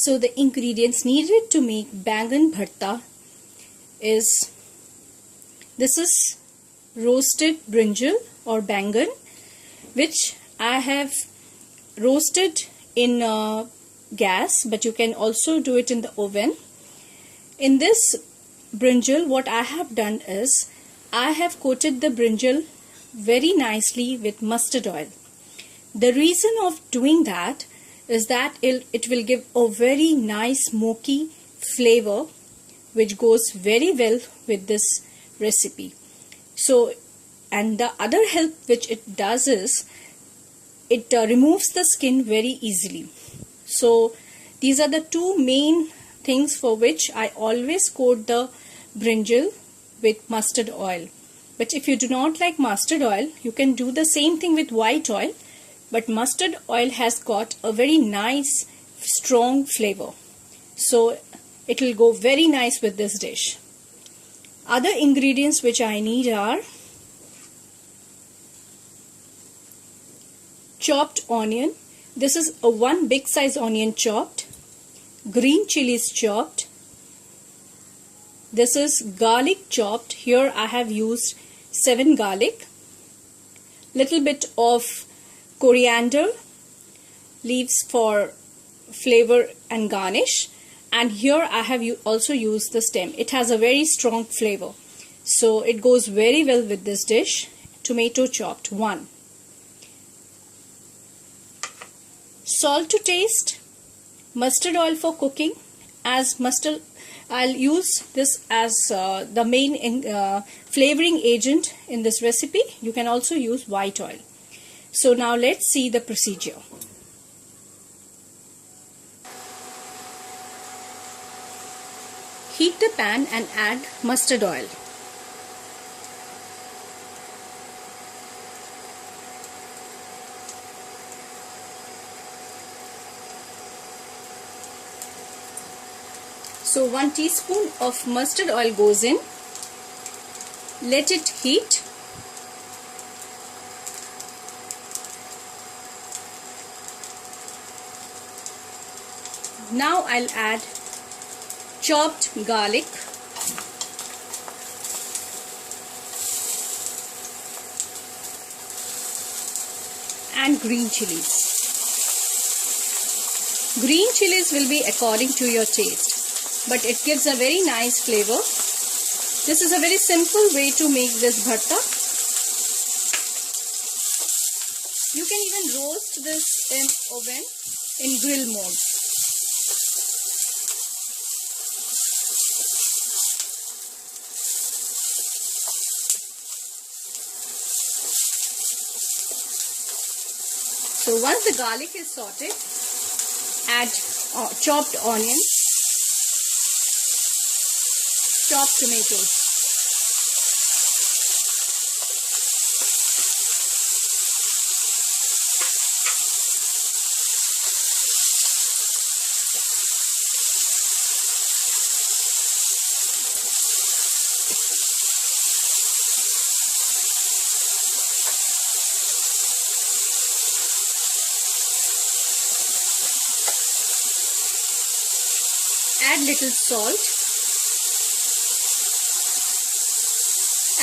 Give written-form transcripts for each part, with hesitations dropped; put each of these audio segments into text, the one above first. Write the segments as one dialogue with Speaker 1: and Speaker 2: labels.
Speaker 1: So the ingredients needed to make Baigan Bharta is, this is roasted brinjal or bangan, which I have roasted in gas, but you can also do it in the oven. In this brinjal, what I have done is I have coated the brinjal very nicely with mustard oil. The reason of doing that is that it will give a very nice smoky flavor which goes very well with this recipe. So, and the other help which it does is it removes the skin very easily. So these are the two main things for which I always coat the brinjal with mustard oil. But if you do not like mustard oil, you can do the same thing with white oil, but mustard oil has got a very nice strong flavor, so it will go very nice with this dish. Other ingredients which I need are chopped onion. This is a one big size onion chopped. Green chilies chopped. This is garlic chopped. Here I have used 7 garlic. Little bit of coriander leaves for flavor and garnish, and here I have also used the stem. It has a very strong flavor, so it goes very well with this dish. Tomato chopped 1. Salt to taste. Mustard oil for cooking. As mustard, I'll use this as the main flavoring agent in this recipe. You can also use white oil. So now let's see the procedure. Heat the pan and add mustard oil. So 1 teaspoon of mustard oil goes in. Let it heat. Now I'll add chopped garlic, and green chilies. Green chilies will be according to your taste, but it gives a very nice flavor. This is a very simple way to make this bharta. You can even roast this in oven in grill mode. So once the garlic is sauteed, add chopped onion, chopped tomatoes. Add little salt.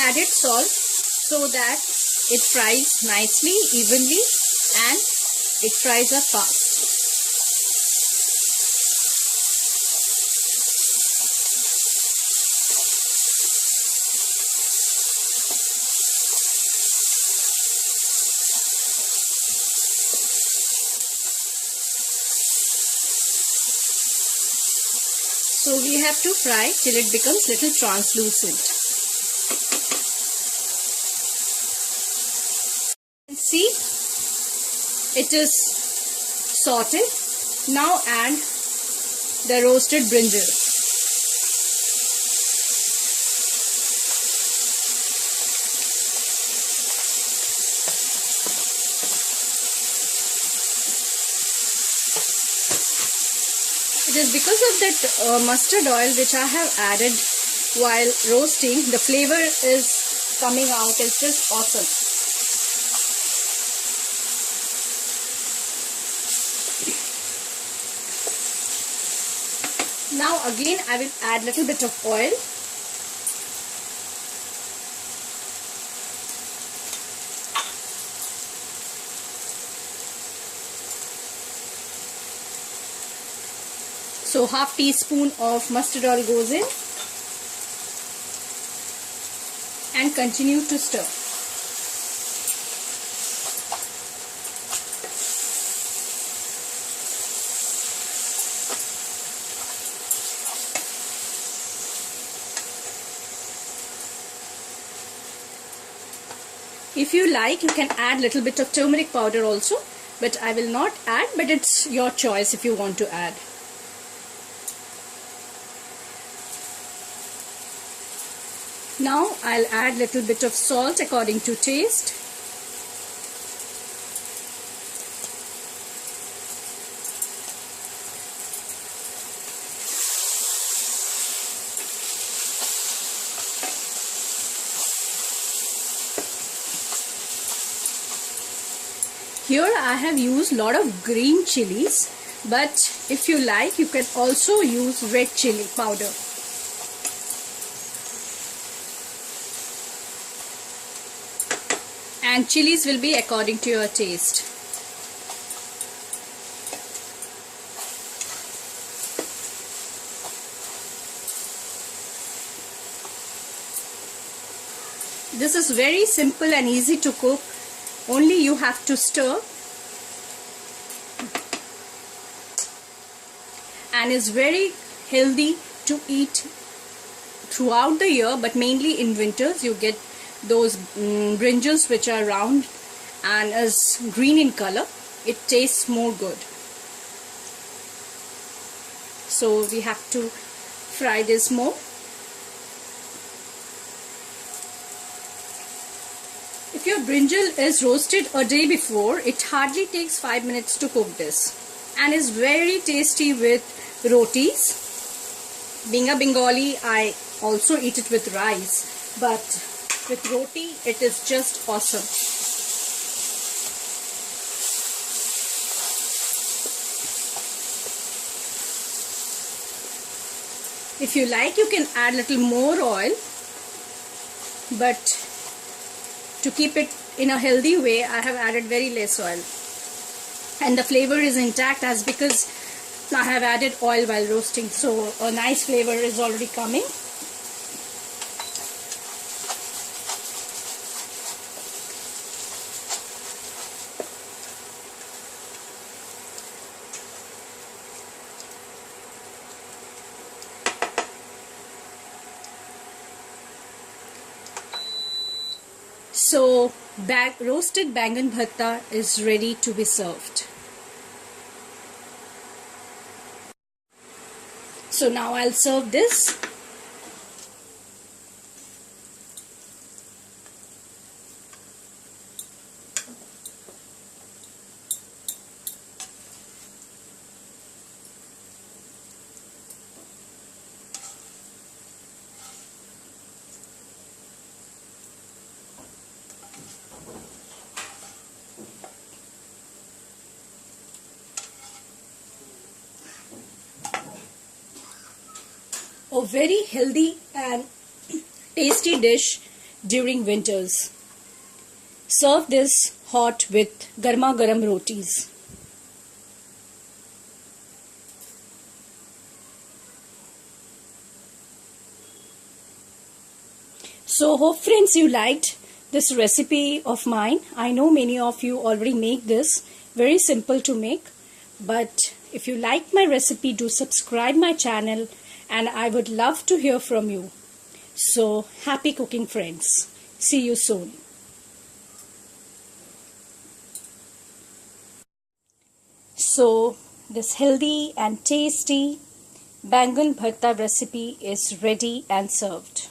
Speaker 1: Added salt so that it fries nicely, evenly, and it fries up fast. So we have to fry till it becomes little translucent. See, it is sauteed. Now add the roasted brinjal. It is because of that mustard oil which I have added while roasting, the flavor is coming out. It's just awesome. Now again I will add little bit of oil. So half teaspoon of mustard oil goes in and continue to stir. If you like, you can add little bit of turmeric powder also, but I will not add, but it's your choice if you want to add. Now I'll add little bit of salt according to taste. Here I have used lot of green chilies, but if you like, you can also use red chili powder. And chilies will be according to your taste. This is very simple and easy to cook. Only you have to stir, and is very healthy to eat throughout the year, but mainly in winters you get those brinjals which are round and is green in color. It tastes more good. So we have to fry this more. If your brinjal is roasted a day before, it hardly takes 5 minutes to cook this, and is very tasty with rotis. Being a Bengali, I also eat it with rice, but with roti it is just awesome. If you like, you can add little more oil, but to keep it in a healthy way, I have added very less oil, and the flavor is intact as because I have added oil while roasting, so a nice flavor is already coming. So roasted Baigan Bharta is ready to be served. So now I'll serve this. A very healthy and tasty dish during winters. Serve this hot with garma garam rotis. So hope friends you liked this recipe of mine. I know many of you already make this. Very simple to make. But if you like my recipe, do subscribe my channel, and I would love to hear from you. So happy cooking friends. See you soon. So this healthy and tasty Baigan Bharta recipe is ready and served.